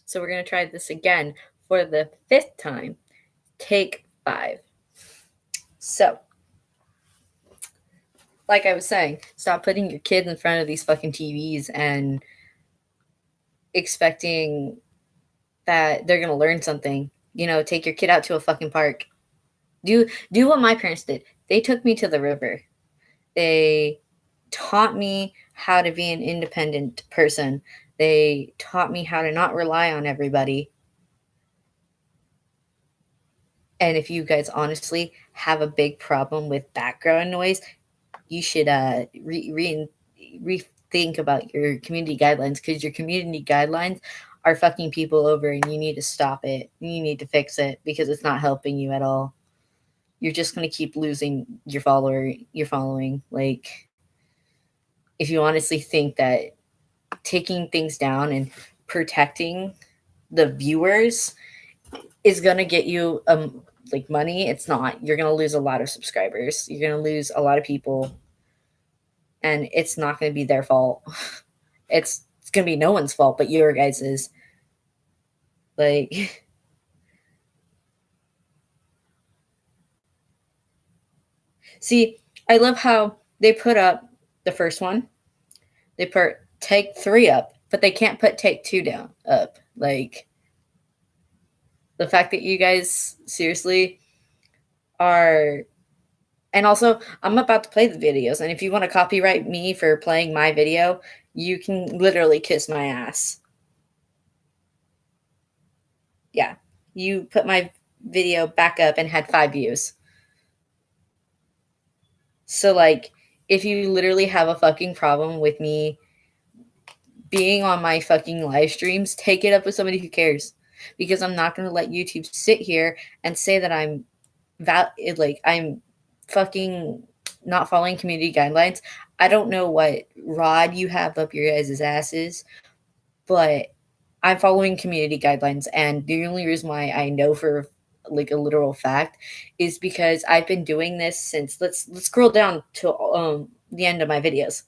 So we're going to try this again for the 5th time. Take 5. So, like I was saying, stop putting your kids in front of these fucking TVs and expecting that they're going to learn something. Take your kid out to a fucking park. Do what my parents did. They took me to the river. They taught me how to be an independent person. They taught me how to not rely on everybody. And if you guys honestly have a big problem with background noise, you should rethink about your community guidelines, because your community guidelines are fucking people over and you need to stop it. You need to fix it because it's not helping you at all. You're just going to keep losing your following. Like, if you honestly think that taking things down and protecting the viewers is going to get you like money, it's not. You're going to lose a lot of subscribers. You're going to lose a lot of people, and it's not going to be their fault. It's going to be no one's fault but your guys's. Like, see, I love how they put up the first one. They put take 3 up, but they can't put take 2 down up. Like, the fact that you guys seriously are. And also, I'm about to play the videos, and if you want to copyright me for playing my video, you can literally kiss my ass. Yeah, you put my video back up and had 5 views. So, like, if you literally have a fucking problem with me being on my fucking live streams, take it up with somebody who cares. Because I'm not going to let YouTube sit here and say that I'm fucking not following community guidelines. I don't know what rod you have up your guys' asses, but I'm following community guidelines, and the only reason why I know for like a literal fact is because I've been doing this since let's scroll down to the end of my videos.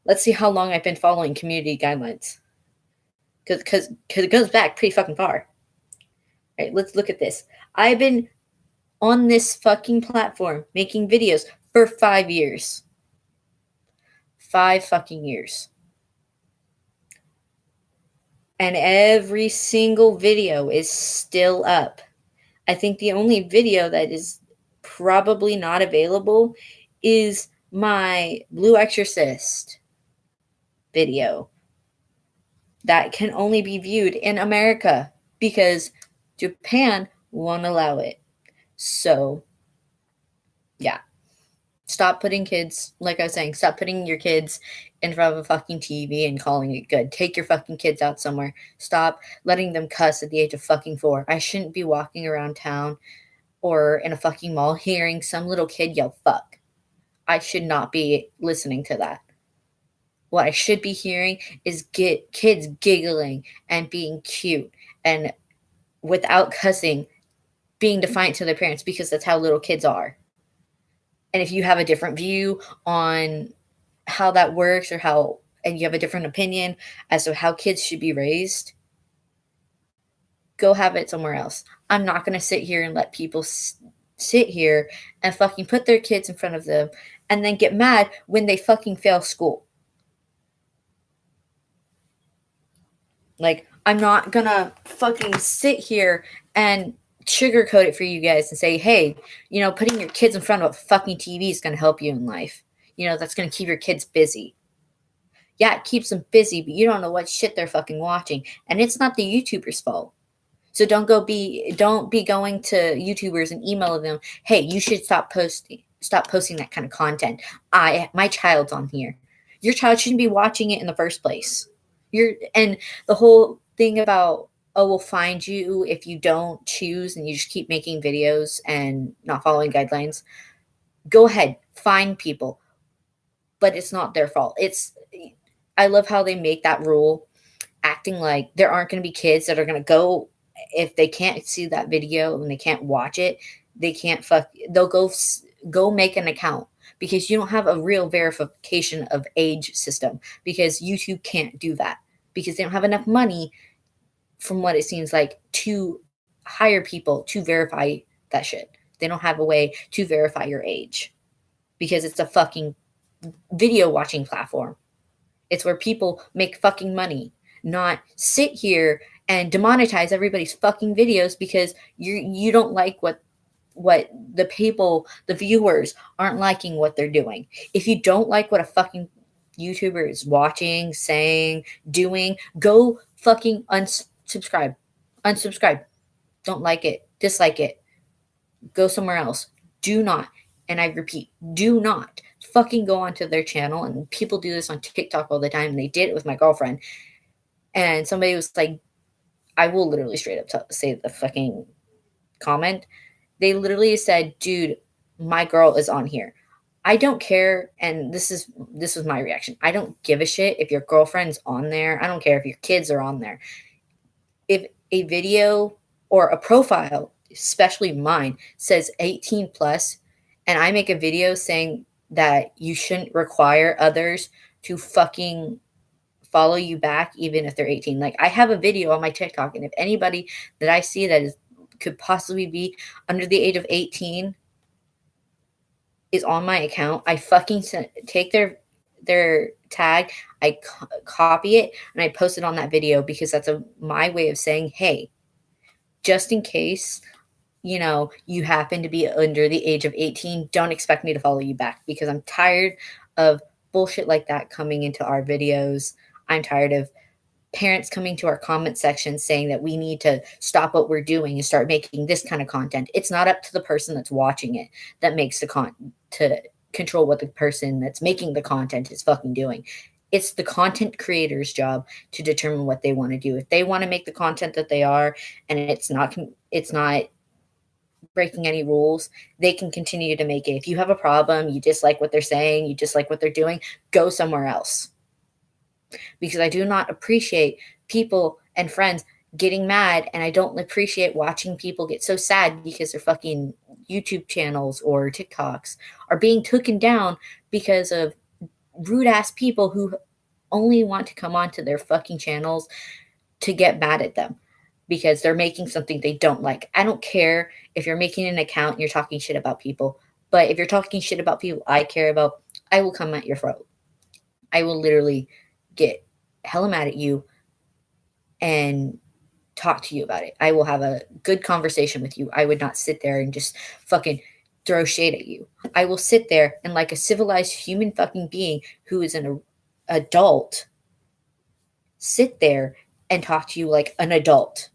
Let's see how long I've been following community guidelines. Because it goes back pretty fucking far. All right, let's look at this. I've been on this fucking platform making videos for 5 years. 5 fucking years. And every single video is still up. I think the only video that is probably not available is my Blue Exorcist video. That can only be viewed in America because Japan won't allow it. So, yeah. Stop putting kids, like I was saying, stop putting your kids in front of a fucking TV and calling it good. Take your fucking kids out somewhere. Stop letting them cuss at the age of fucking 4. I shouldn't be walking around town or in a fucking mall hearing some little kid yell fuck. I should not be listening to that. What I should be hearing is kids giggling and being cute and without cussing, being defiant to their parents, because that's how little kids are. And if you have a different view on how that works and you have a different opinion as to how kids should be raised, go have it somewhere else. I'm not going to sit here and let people sit here and fucking put their kids in front of them and then get mad when they fucking fail school. Like, I'm not going to fucking sit here and sugarcoat it for you guys and say, hey, putting your kids in front of a fucking TV is going to help you in life. That's going to keep your kids busy. Yeah, it keeps them busy, but you don't know what shit they're fucking watching. And it's not the YouTuber's fault. So don't be going to YouTubers and emailing them, hey, you should stop posting that kind of content. My child's on here. Your child shouldn't be watching it in the first place. And the whole thing about, oh, we'll find you if you don't choose and you just keep making videos and not following guidelines. Go ahead, find people. But it's not their fault. I love how they make that rule, acting like there aren't going to be kids that are going to go, if they can't see that video and they can't watch it, they'll go make an account, because you don't have a real verification of age system, because YouTube can't do that, because they don't have enough money from what it seems like, to hire people to verify that shit. They don't have a way to verify your age because it's a fucking video watching platform. It's where people make fucking money, not sit here and demonetize everybody's fucking videos because you don't like what the people, the viewers aren't liking what they're doing. If you don't like what a fucking YouTuber is watching, saying, doing, go fucking unsubscribe. Unsubscribe. Don't like it. Dislike it. Go somewhere else. Do not, and I repeat, do not fucking go onto their channel. And people do this on TikTok all the time. And they did it with my girlfriend. And somebody was like, I will literally straight up say the fucking comment. They literally said, dude, my girl is on here. I don't care. And this was my reaction. I don't give a shit if your girlfriend's on there. I don't care if your kids are on there. If a video or a profile, especially mine, says 18 plus, and I make a video saying that you shouldn't require others to fucking follow you back even if they're 18. Like, I have a video on my TikTok, and if anybody that I see that could possibly be under the age of 18 is on my account, I fucking take their tag, I copy it, and I post it on that video because that's my way of saying, hey, just in case, you happen to be under the age of 18, don't expect me to follow you back because I'm tired of bullshit like that coming into our videos. I'm tired of parents coming to our comment section saying that we need to stop what we're doing and start making this kind of content. It's not up to the person that's watching it that makes the content to control what the person that's making the content is fucking doing. It's the content creator's job to determine what they want to do. If they want to make the content that they are, and it's not breaking any rules, they can continue to make it. If you have a problem, you dislike what they're saying, you dislike what they're doing, go somewhere else. Because I do not appreciate people and friends getting mad, and I don't appreciate watching people get so sad because their fucking YouTube channels or TikToks are being taken down because of rude ass people who only want to come onto their fucking channels to get mad at them because they're making something they don't like. I don't care if you're making an account and you're talking shit about people, but if you're talking shit about people I care about, I will come at your throat. I will literally get hella mad at you and talk to you about it. I will have a good conversation with you. I would not sit there and just fucking throw shade at you. I will sit there and, like a civilized human fucking being who is an adult, sit there and talk to you like an adult.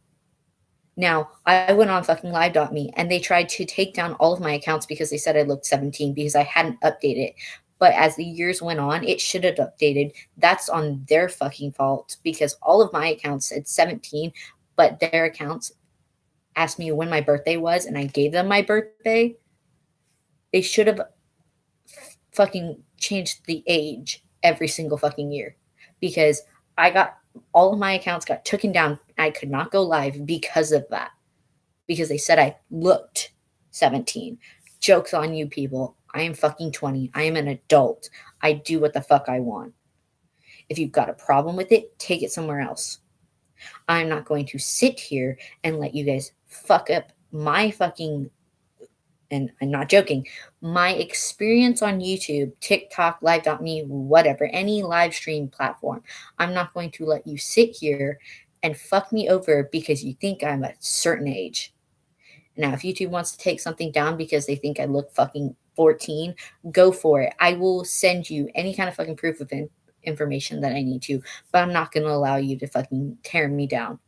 Now, I went on fucking live.me and they tried to take down all of my accounts because they said I looked 17 because I hadn't updated. But as the years went on, it should have updated. That's on their fucking fault because all of my accounts said 17, but their accounts asked me when my birthday was and I gave them my birthday. They should have fucking changed the age every single fucking year because all of my accounts got taken down. I could not go live because of that. Because they said I looked 17. Joke's on you people. I am fucking 20. I am an adult. I do what the fuck I want. If you've got a problem with it, take it somewhere else. I'm not going to sit here and let you guys fuck up my fucking, and I'm not joking, my experience on YouTube, TikTok, live.me, whatever, any live stream platform. I'm not going to let you sit here and fuck me over because you think I'm a certain age. Now, if YouTube wants to take something down because they think I look fucking 14, go for it. I will send you any kind of fucking proof of information that I need to, but I'm not going to allow you to fucking tear me down.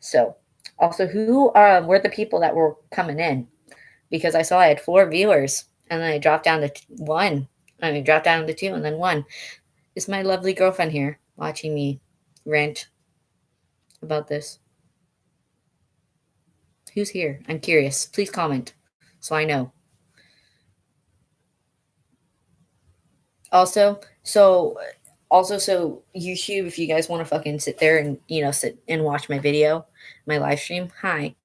So, also, who were the people that were coming in? Because I saw I had 4 viewers, and then I dropped down to 1. I mean, dropped down to 2, and then 1. Is my lovely girlfriend here watching me rant about this? Who's here? I'm curious. Please comment so I know. So YouTube, if you guys want to fucking sit there and, sit and watch my video, my live stream, hi,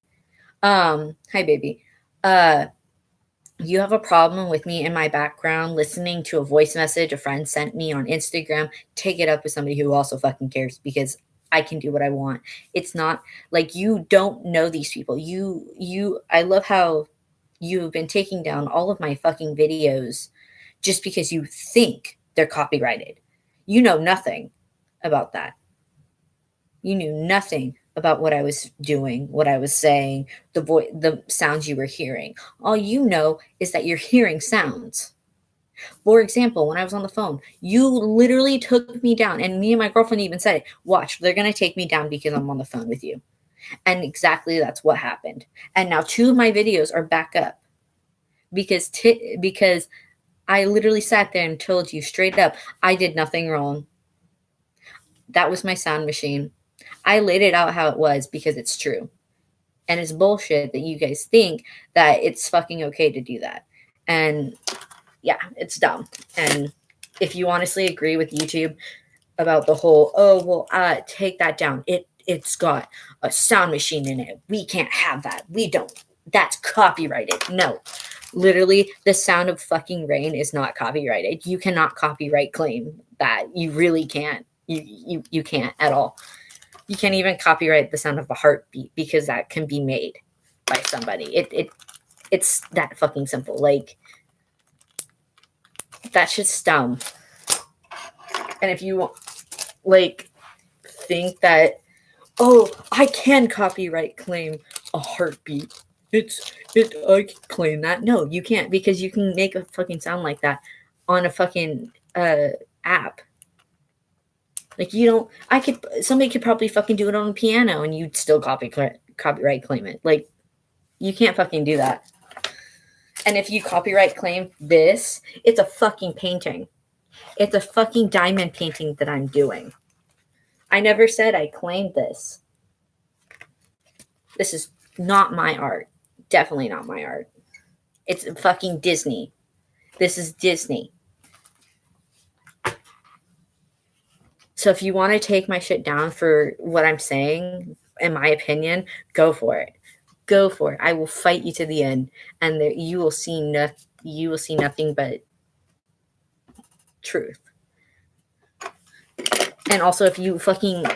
baby. You have a problem with me in my background listening to a voice message a friend sent me on Instagram, take it up with somebody who also fucking cares because I can do what I want. It's not like you don't know these people. I love how you've been taking down all of my fucking videos just because you think they're copyrighted. You know nothing about that. You knew nothing about what I was doing, what I was saying, the sounds you were hearing. All you know is that you're hearing sounds. For example, when I was on the phone, you literally took me down, and me and my girlfriend even said, "Watch, they're going to take me down because I'm on the phone with you." And exactly that's what happened. And now 2 of my videos are back up because I literally sat there and told you straight up, I did nothing wrong. That was my sound machine. I laid it out how it was because it's true. And it's bullshit that you guys think that it's fucking okay to do that. And yeah, it's dumb. And if you honestly agree with YouTube about the whole, oh, well, take that down. It's got a sound machine in it. We can't have that. We don't. That's copyrighted. No. Literally, the sound of fucking rain is not copyrighted. You cannot copyright claim that. You really can't. You can't at all. You can't even copyright the sound of a heartbeat because that can be made by somebody. It's that fucking simple. Like, that's just dumb. And if you like think that, oh, I can copyright claim a heartbeat. I can claim that. No, you can't, because you can make a fucking sound like that on a fucking app. Like, you don't. Somebody could probably fucking do it on a piano, and you'd still copyright claim it. Like, you can't fucking do that. And if you copyright claim this, it's a fucking painting. It's a fucking diamond painting that I'm doing. I never said I claimed this. This is not my art. Definitely not my art. It's fucking Disney. This is Disney. So if you want to take my shit down for what I'm saying, in my opinion, go for it. Go for it. I will fight you to the end, and you will see nothing but truth. And also, if you fucking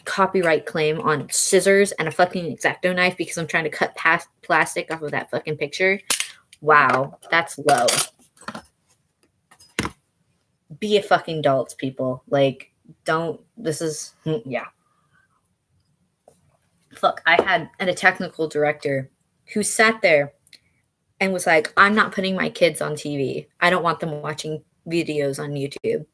copyright claim on scissors and a fucking X-Acto knife because I'm trying to cut past plastic off of that fucking picture, wow, that's low. Be a fucking adults, people. Like, don't. This is, yeah. Fuck, I had a technical director who sat there and was like, I'm not putting my kids on TV. I don't want them watching videos on YouTube.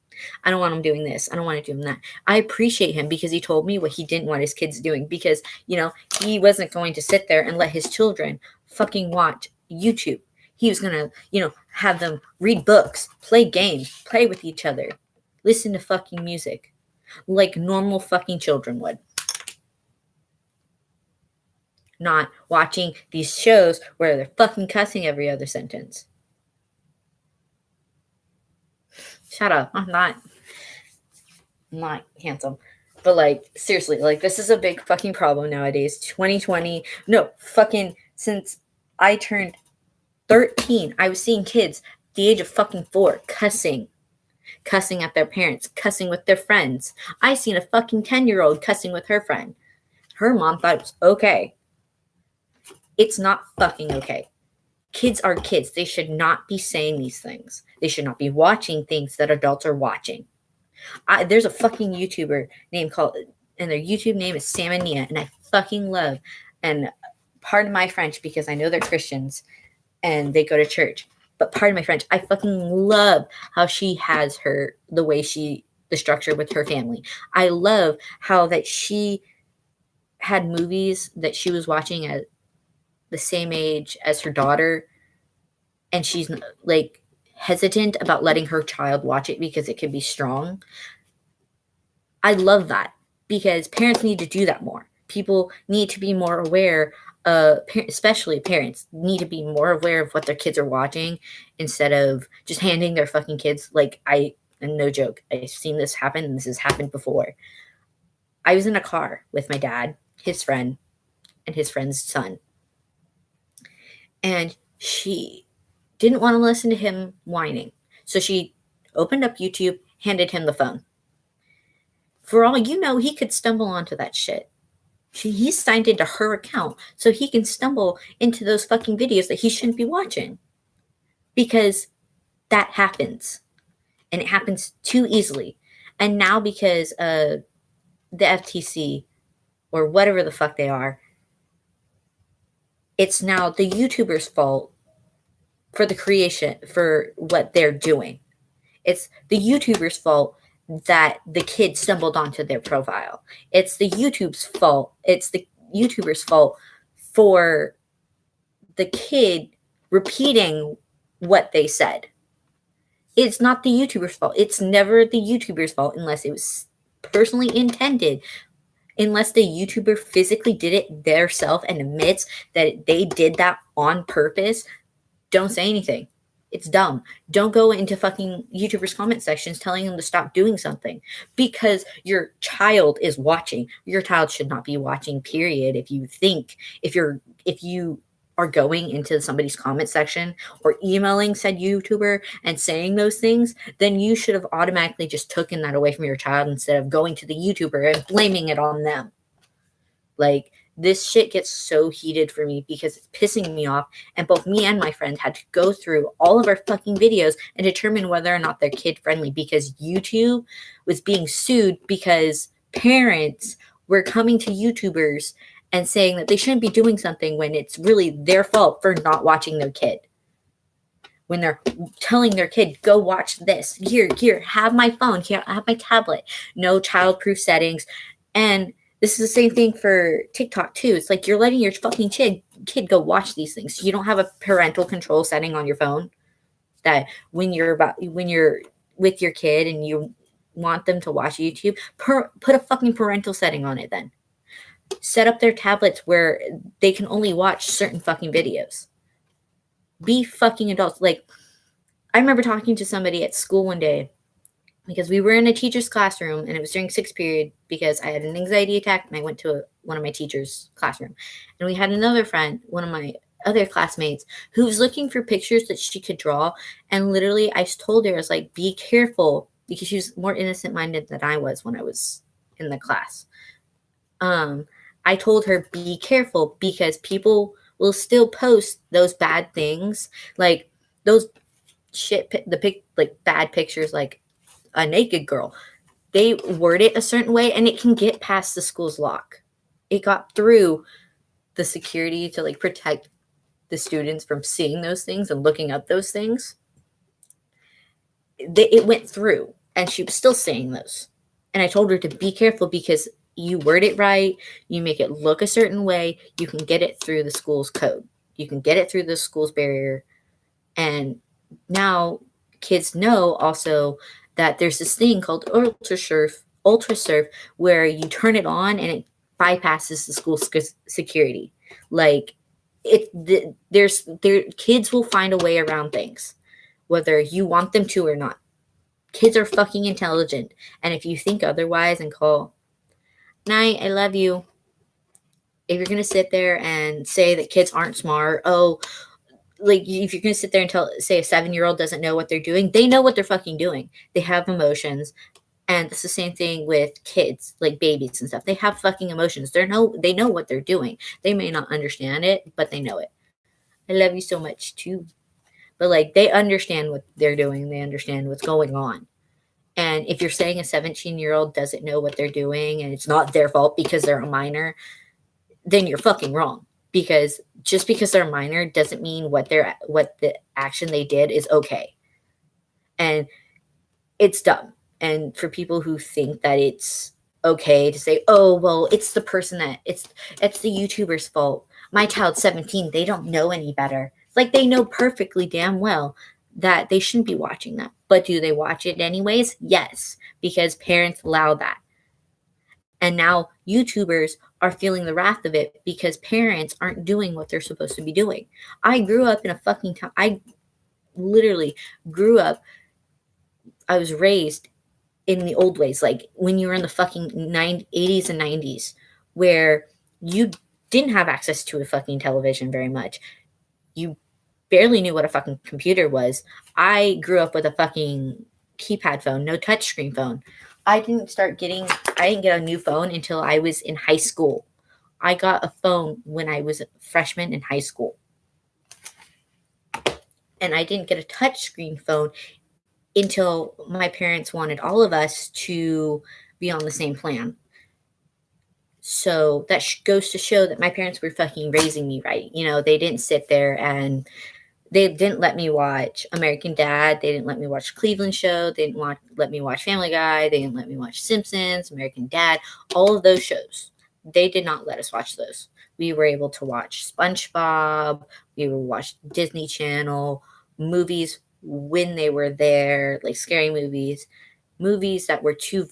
I don't want them doing this. I don't want to do that. I appreciate him because he told me what he didn't want his kids doing, because, he wasn't going to sit there and let his children fucking watch YouTube. He was going to, have them read books, play games, play with each other, listen to fucking music like normal fucking children would. Not watching these shows where they're fucking cussing every other sentence. Shut up. I'm not handsome. But, like, seriously, like, this is a big fucking problem nowadays. 2020. No, fucking, since I turned 13, I was seeing kids the age of fucking 4 cussing at their parents, cussing with their friends. I seen a fucking 10-year-old cussing with her friend. Her mom thought it was okay. It's not fucking okay. Kids are kids. They should not be saying these things. They should not be watching things that adults are watching. There's a fucking YouTuber and their YouTube name is Sam and Nia, and I fucking love, and pardon my French because I know they're Christians and they go to church, but pardon my French, I fucking love how she has the structure with her family. I love how that she had movies that she was watching at the same age as her daughter, and she's like hesitant about letting her child watch it because it can be strong. I love that, because parents need to do that more. People need to be more aware, especially parents need to be more aware of what their kids are watching instead of just handing their fucking kids, and no joke, I've seen this happen, and this has happened before. I was in a car with my dad, his friend, and his friend's son. And she didn't want to listen to him whining. So she opened up YouTube, handed him the phone. For all you know, he could stumble onto that shit. He's signed into her account, so he can stumble into those fucking videos that he shouldn't be watching. Because that happens. And it happens too easily. And now because the FTC or whatever the fuck they are, it's now the YouTuber's fault for the creation, for what they're doing. It's the YouTuber's fault that the kid stumbled onto their profile. It's the YouTube's fault. It's the YouTuber's fault for the kid repeating what they said. It's not the YouTuber's fault. It's never the YouTuber's fault unless it was personally intended. Unless the YouTuber physically did it theirself and admits that they did that on purpose, don't say anything. It's dumb. Don't go into fucking YouTubers' comment sections telling them to stop doing something because your child is watching. Your child should not be watching, period. If you are going into somebody's comment section or emailing said YouTuber and saying those things, then you should have automatically just taken that away from your child instead of going to the YouTuber and blaming it on them. Like, this shit gets so heated for me because it's pissing me off. And both me and my friend had to go through all of our fucking videos and determine whether or not they're kid friendly because YouTube was being sued because parents were coming to YouTubers and saying that they shouldn't be doing something when it's really their fault for not watching their kid. When they're telling their kid, go watch this. Here, have my phone. Here, have my tablet. No childproof settings. And this is the same thing for TikTok too. It's like you're letting your fucking kid go watch these things. You don't have a parental control setting on your phone that when you're with your kid and you want them to watch YouTube, put a fucking parental setting on it then. Set up their tablets where they can only watch certain fucking videos. Be fucking adults. Like, I remember talking to somebody at school one day because we were in a teacher's classroom and it was during sixth period because I had an anxiety attack and I went to one of my teacher's classroom. And we had another friend, one of my other classmates, who was looking for pictures that she could draw. And literally I told her, I was like, be careful, because she was more innocent minded than I was when I was in the class. I told her, be careful because people will still post those bad things, like those bad pictures, like a naked girl. They word it a certain way and it can get past the school's lock. It got through the security to like protect the students from seeing those things and looking up those things. It went through and she was still saying those. And I told her to be careful because you word it right, you make it look a certain way, you can get it through the school's code. You can get it through the school's barrier. And now kids know also that there's this thing called UltraSurf, where you turn it on and it bypasses the school security. Like, kids will find a way around things, whether you want them to or not. Kids are fucking intelligent. And if you think otherwise and call, night, I love you. If you're going to sit there and say that kids aren't smart, like, if you're going to sit there and say a 7-year-old doesn't know what they're doing, they know what they're fucking doing. They have emotions. And it's the same thing with kids, like babies and stuff. They have fucking emotions. They know what they're doing. They may not understand it, but they know it. I love you so much too. But like, they understand what they're doing. They understand what's going on. And if you're saying a 17-year-old doesn't know what they're doing and it's not their fault because they're a minor, then you're fucking wrong. Because just because they're minor doesn't mean what the action they did is okay. And it's dumb. And for people who think that it's okay to say, oh, well, it's the person it's the YouTuber's fault. My child's 17. They don't know any better. Like, they know perfectly damn well that they shouldn't be watching that. But do they watch it anyways? Yes, because parents allow that. And now YouTubers are feeling the wrath of it because parents aren't doing what they're supposed to be doing. I grew up in a fucking town. I literally grew up. I was raised in the old ways, like when you were in the fucking 80s and 90s, where you didn't have access to a fucking television very much. You barely knew what a fucking computer was. I grew up with a fucking keypad phone, no touchscreen phone. I didn't get a new phone until I was in high school. I got a phone when I was a freshman in high school. And I didn't get a touchscreen phone until my parents wanted all of us to be on the same plan. So that goes to show that my parents were fucking raising me right. They didn't sit there and they didn't let me watch American Dad. They didn't let me watch Cleveland Show. They didn't let me watch Family Guy. They didn't let me watch Simpsons, American Dad, all of those shows. They did not let us watch those. We were able to watch SpongeBob. We would watch Disney Channel, movies when they were there, like scary movies, movies that were too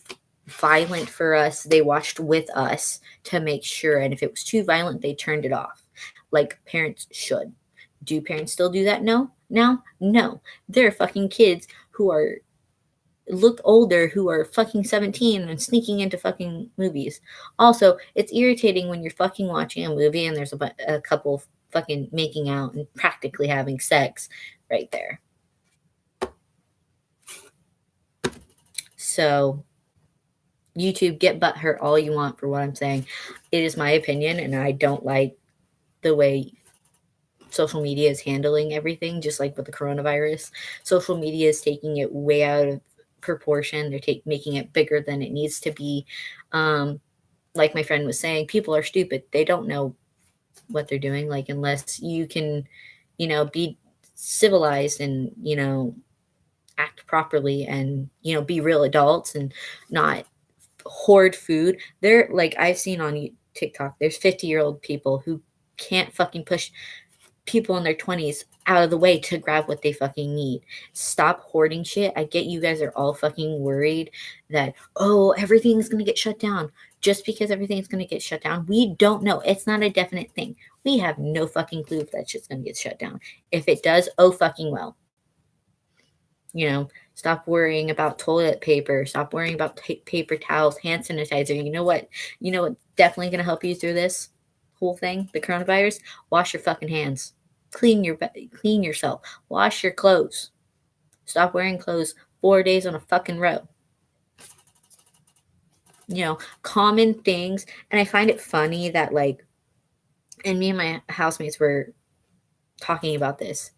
violent for us. They watched with us to make sure. And if it was too violent, they turned it off, like parents should. Do parents still do that? No. Now? No. There are fucking kids who look older who are fucking 17 and sneaking into fucking movies. Also, it's irritating when you're fucking watching a movie and there's a couple fucking making out and practically having sex right there. So, YouTube, get butthurt all you want for what I'm saying. It is my opinion, and I don't like the way social media is handling everything, just like with the coronavirus. Social media is taking it way out of proportion. They're making it bigger than it needs to be. Like my friend was saying, people are stupid. They don't know what they're doing. Like, unless you can, be civilized and, act properly and, be real adults and not hoard food. They're like, I've seen on TikTok, there's 50-year-old people who can't fucking push people in their 20s out of the way to grab what they fucking need. Stop hoarding shit. I get you guys are all fucking worried that, oh, everything's going to get shut down. Just because everything's going to get shut down, we don't know. It's not a definite thing. We have no fucking clue if that shit's going to get shut down. If it does, oh fucking well. Stop worrying about toilet paper. Stop worrying about paper towels, hand sanitizer. You know what definitely going to help you through this whole thing, the coronavirus? Wash your fucking hands. Clean yourself. Wash your clothes. Stop wearing clothes 4 days on a fucking row. Common things. And I find it funny that, like, and me and my housemates were talking about this,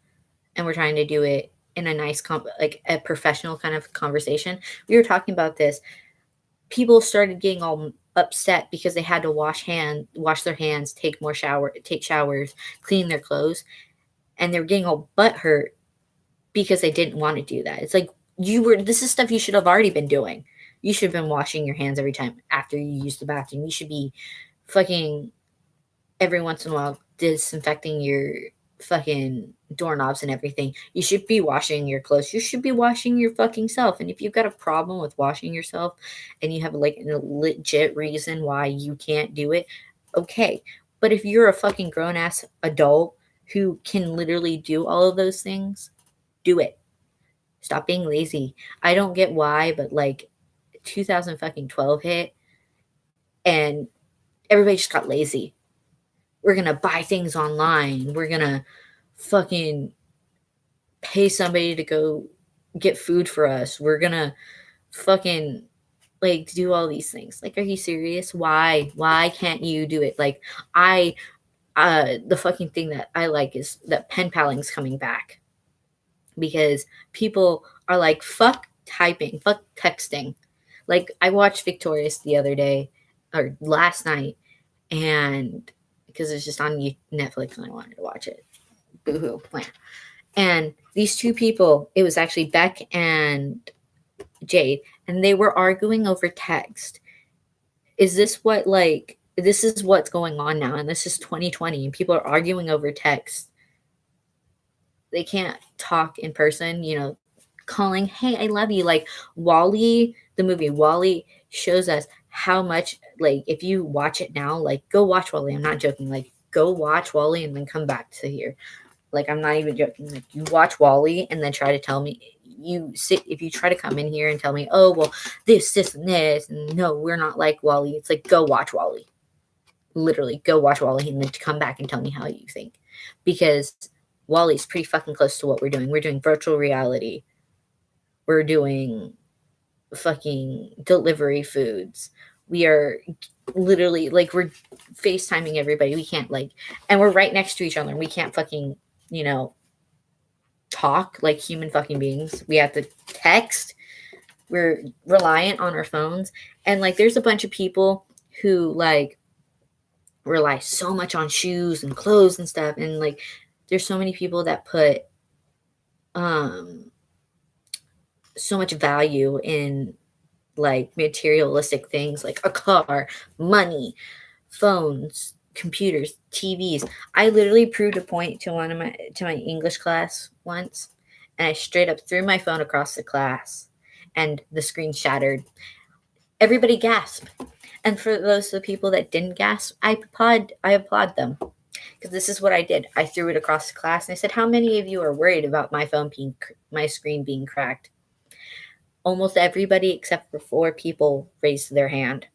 and we're trying to do it in a nice, like a professional kind of conversation. We were talking about this. People started getting all upset because they had to wash their hands, take showers, clean their clothes, and they were getting all butthurt because they didn't want to do that. It's like, this is stuff you should have already been doing. You should have been washing your hands every time after you use the bathroom. You should be fucking every once in a while disinfecting your fucking doorknobs and everything. You should be washing your clothes. You should be washing your fucking self. And if you've got a problem with washing yourself and you have like a legit reason why you can't do it, okay. But if you're a fucking grown-ass adult who can literally do all of those things, do it. Stop being lazy. I don't get why, but like 2012 hit and everybody just got lazy. We're going to buy things online. We're going to fucking pay somebody to go get food for us. We're going to fucking like do all these things. Like, are you serious? Why can't you do it? Like, the fucking thing that I like is that pen paling's coming back, because people are like, fuck typing, fuck texting. Like, I watched Victorious the other day or last night, and because it's just on Netflix and I wanted to watch it. Boohoo. And these two people, it was actually Beck and Jade, and they were arguing over text. This is what's going on now, and this is 2020, and people are arguing over text. They can't talk in person, calling, hey, I love you. Like, WALL-E, the movie WALL-E shows us how much, like, if you watch it now, like, go watch WALL-E. I'm not joking. Like, go watch WALL-E and then come back to here. Like, I'm not even joking. Like, you watch WALL-E and then try to tell me, if you try to come in here and tell me, oh, well, this, and this, and no, we're not like WALL-E. It's like, go watch WALL-E. Literally, go watch WALL-E and then come back and tell me how you think. Because WALL-E is pretty fucking close to what we're doing. We're doing virtual reality. We're doing fucking delivery foods. We are literally like we're FaceTiming everybody. We can't like, and we're right next to each other. We can't fucking, you know, talk like human fucking beings. We have to text. We're reliant on our phones. And like there's a bunch of people who like rely so much on shoes and clothes and stuff. And like there's so many people that put um so much value in like materialistic things like a car, money, phones, computers, TVs. I literally proved a point to my English class once, and I straight up threw my phone across the class, and the screen shattered. Everybody gasped, and for those of the people that didn't gasp, I applaud them because this is what I did. I threw it across the class, and I said, "How many of you are worried about my screen being cracked?" Almost everybody except for 4 people raised their hand.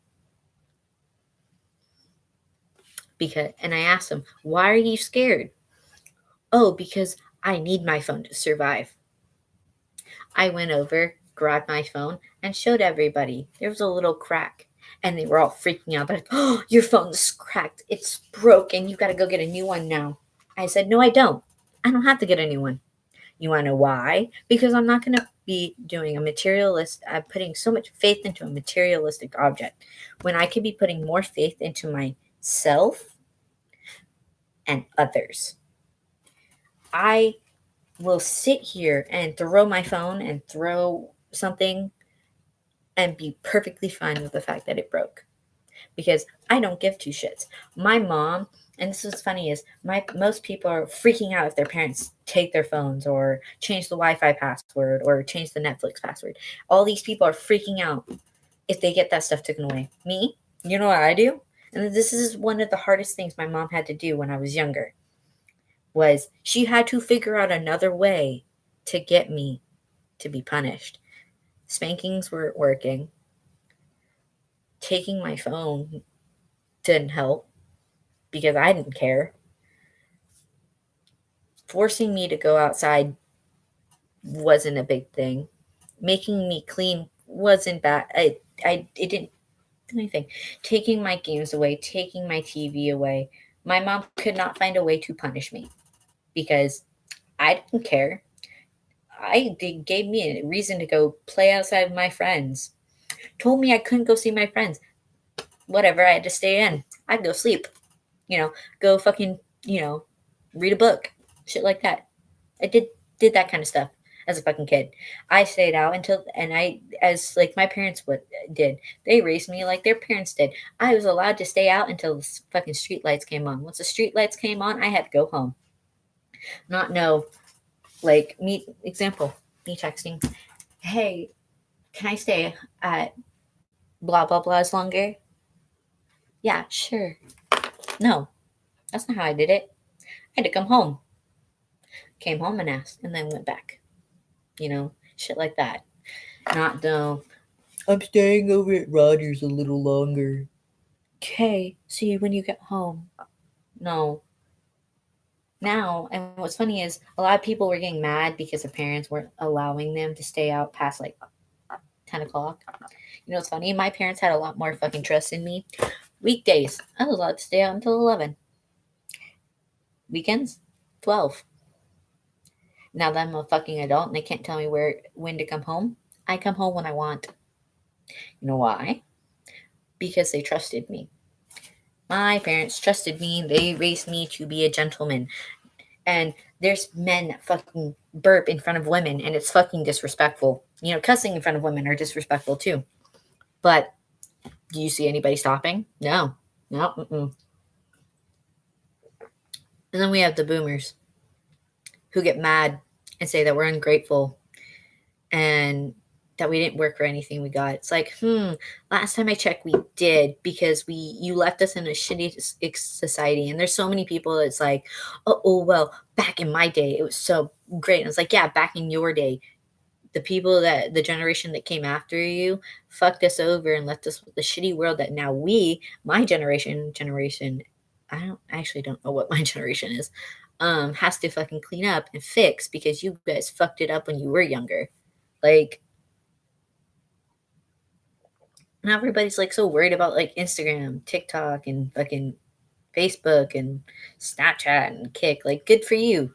And I asked them, "Why are you scared?" "Oh, because I need my phone to survive." I went over, grabbed my phone, and showed everybody. There was a little crack, and they were all freaking out. But oh, your phone's cracked. It's broken. You got to go get a new one now. I said, "No, I don't. I don't have to get a new one." You want to know why? Because I'm not going to be doing a materialist. I'm putting so much faith into a materialistic object when I could be putting more faith into myself and others. I will sit here and throw my phone and throw something and be perfectly fine with the fact that it broke because I don't give two shits. My mom, and this is funny, is most people are freaking out if their parents take their phones or change the Wi-Fi password or change the Netflix password. All these people are freaking out if they get that stuff taken away. Me, you know what I do? And this is one of the hardest things my mom had to do when I was younger. Was she had to figure out another way to get me to be punished. Spankings weren't working. Taking my phone didn't help because I didn't care. Forcing me to go outside wasn't a big thing. Making me clean wasn't bad. It didn't do anything. Taking my games away, taking my TV away. My mom could not find a way to punish me because I didn't care. They gave me a reason to go play outside with my friends. Told me I couldn't go see my friends. Whatever, I had to stay in. I'd go sleep. Go fucking, read a book. Shit like that. I did that kind of stuff as a fucking kid. I stayed out until, and I, as like my parents did. They raised me like their parents did. I was allowed to stay out until the fucking street lights came on. Once the street lights came on, I had to go home. Not know, like me texting, "Hey, can I stay at blah blah blah's longer?" "Yeah, sure." No, that's not how I did it. I had to come home. Came home and asked, and then went back. Shit like that. Not though. "I'm staying over at Rogers a little longer." "Okay, see you when you get home." No. Now, and what's funny is a lot of people were getting mad because their parents weren't allowing them to stay out past like 10 o'clock. You know what's funny? My parents had a lot more fucking trust in me. Weekdays, I was allowed to stay out until 11. Weekends, 12. Now that I'm a fucking adult and they can't tell me when to come home, I come home when I want. You know why? Because they trusted me. My parents trusted me. They raised me to be a gentleman. And there's men that fucking burp in front of women, and it's fucking disrespectful. Cussing in front of women are disrespectful too. But do you see anybody stopping? No. No. Mm-mm. And then we have the boomers who get mad and say that we're ungrateful and that we didn't work for anything we got. It's like, last time I checked, we did because you left us in a shitty society. And there's so many people that's like, oh, well, back in my day, it was so great. And it's like, yeah, back in your day, the generation that came after you fucked us over and left us with the shitty world that now my generation, I actually don't know what my generation is, has to fucking clean up and fix because you guys fucked it up when you were younger. Like, And everybody's like so worried about like Instagram, TikTok, and fucking Facebook and Snapchat and Kick. Like, good for you.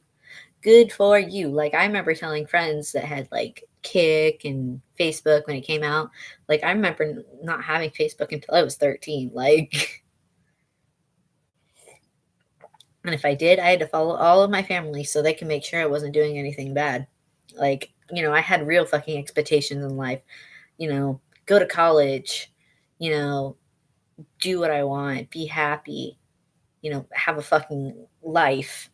Good for you. Like, I remember telling friends that had like Kick and Facebook when it came out. Like, I remember not having Facebook until I was 13. Like, and if I did, I had to follow all of my family so they can make sure I wasn't doing anything bad. Like, I had real fucking expectations in life. Go to college, you know, do what I want, be happy, have a fucking life.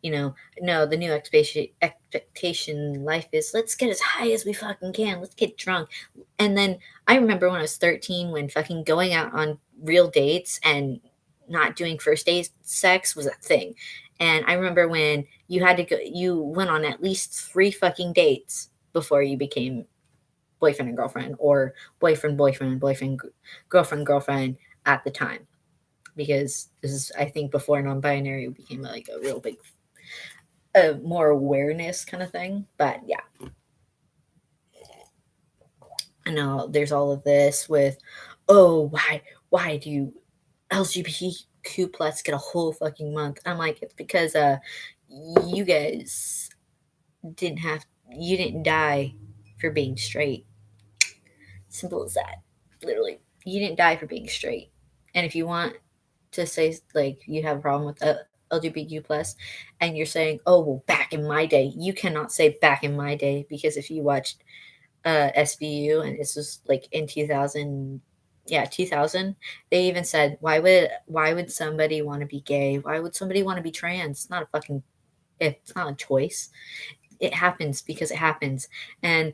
No, the new expectation in life is let's get as high as we fucking can. Let's get drunk. And then I remember when I was 13 when fucking going out on real dates and not doing first date sex was a thing. And I remember when you went on at least 3 fucking dates before you became boyfriend and girlfriend, or boyfriend, girlfriend at the time. Because this is, I think, before non-binary became like a real big more awareness kind of thing. But yeah, I know there's all of this with, oh, why do LGBTQ plus get a whole fucking month? I'm like, it's because you guys you didn't die for being straight. Simple as that. Literally, you didn't die for being straight. And if you want to say like you have a problem with LGBTQ plus, and you're saying, oh well, back in my day, you cannot say back in my day, because if you watched SVU, and this was like in 2000, yeah, 2000, they even said, why would somebody want to be gay? Why would somebody want to be trans? It's not a choice. It happens because it happens. And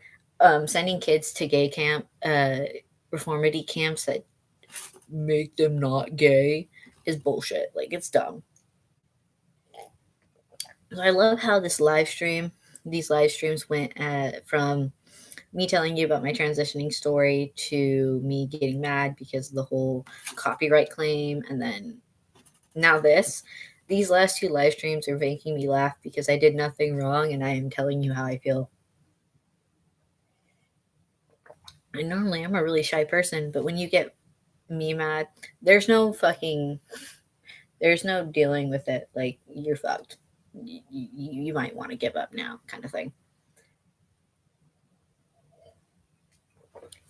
sending kids to gay camp, reformity camps that make them not gay is bullshit. Like, it's dumb. So I love how these live streams went from me telling you about my transitioning story to me getting mad because of the whole copyright claim, and then now these last 2 live streams are making me laugh because I did nothing wrong and I am telling you how I feel. And normally I'm a really shy person, but when you get me mad, there's no dealing with it. Like, you're fucked. You might want to give up now, kind of thing.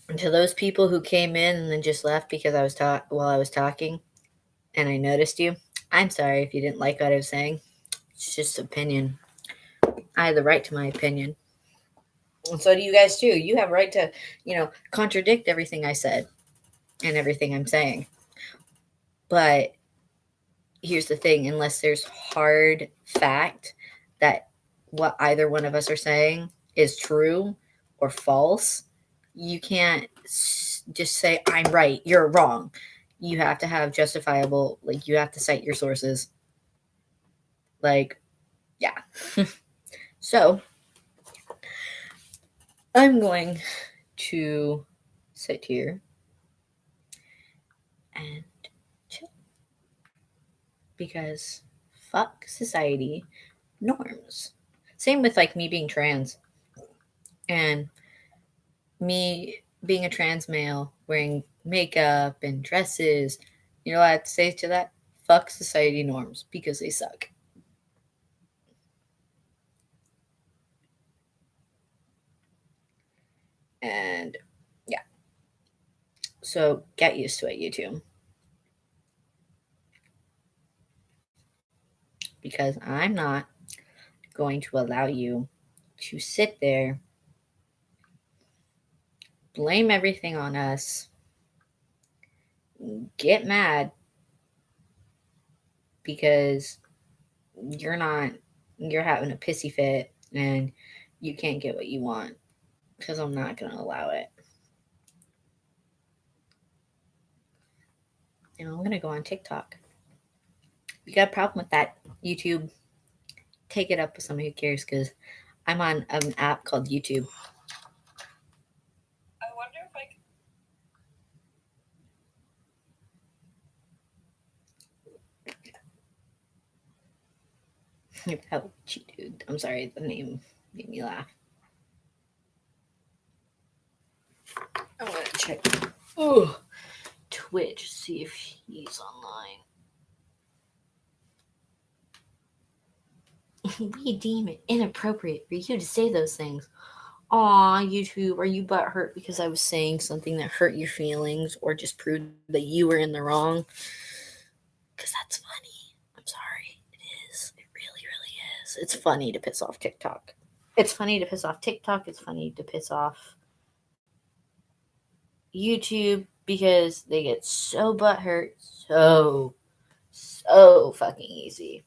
And to those people who came in and then just left because while I was talking and I noticed you, I'm sorry if you didn't like what I was saying. It's just opinion. I have the right to my opinion. And so do you guys too. You have a right to, contradict everything I said and everything I'm saying. But here's the thing, unless there's hard fact that what either one of us are saying is true or false, you can't just say I'm right, you're wrong. You have to have justifiable, like, you have to cite your sources. Like, yeah. So I'm going to sit here and chill, because fuck society norms. Same with like me being trans and me being a trans male wearing makeup and dresses. You know what I have to say to that? Fuck society norms, because they suck. And yeah, so get used to it, YouTube, because I'm not going to allow you to sit there, blame everything on us, get mad because you're having a pissy fit and you can't get what you want, because I'm not going to allow it. And I'm going to go on TikTok. If you got a problem with that, YouTube, take it up with somebody who cares, because I'm on an app called YouTube. I wonder if I Oh, dude. I'm sorry, the name made me laugh. I'm going to check Oh, Twitch, see if he's online. We deem it inappropriate for you to say those things. Aw, YouTube, are you butthurt because I was saying something that hurt your feelings or just proved that you were in the wrong? Because that's funny. I'm sorry. It is. It really, really is. It's funny to piss off TikTok. It's funny to piss off TikTok. It's funny to piss off YouTube because they get so butthurt so fucking easy.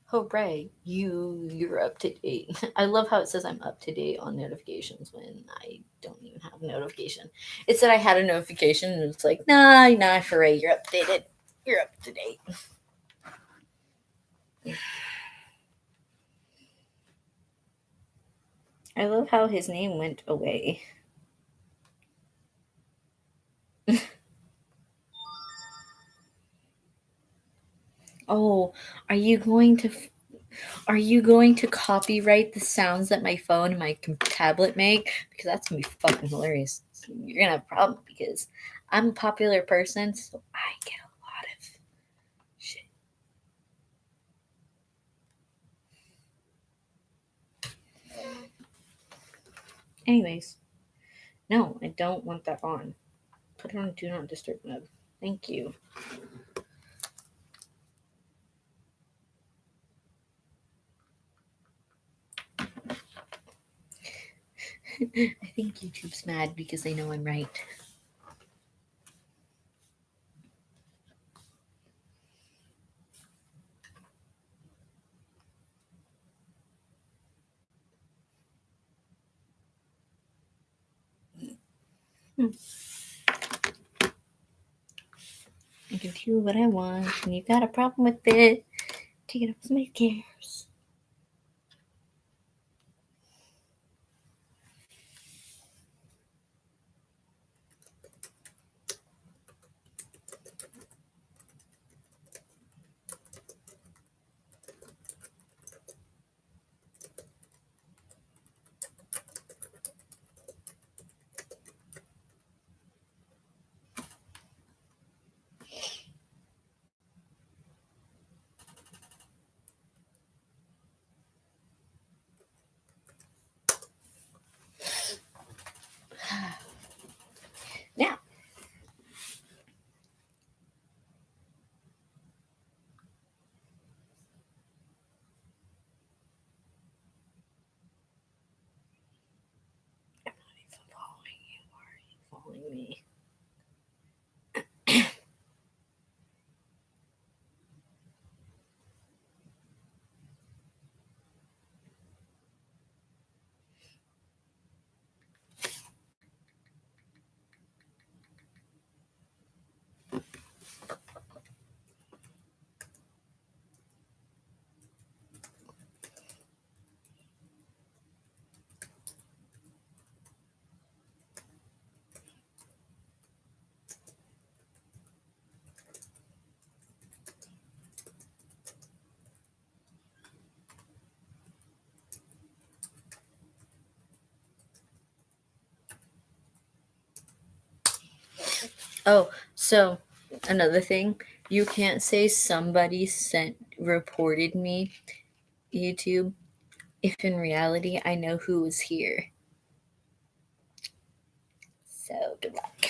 Hooray, you're up to date. I love how it says I'm up to date on notifications when I don't even have a notification. It said I had a notification and it's like, nah, hooray, you're updated. You're up to date. I love how his name went away. Oh, are you going to copyright the sounds that my phone and my tablet make? Because that's gonna be fucking hilarious. You're gonna have a problem because I'm a popular person, so I get a lot of shit. Anyways, no, I don't want that on. Put it on do not disturb mode. Thank you. I think YouTube's mad because they know I'm right. I can do what I want, and you got a problem with it. Take it up with my cares. Now, I'm not even following you. Why are you following me? Oh, so another thing, you can't say somebody reported me, YouTube, if in reality I know who was here. So good luck.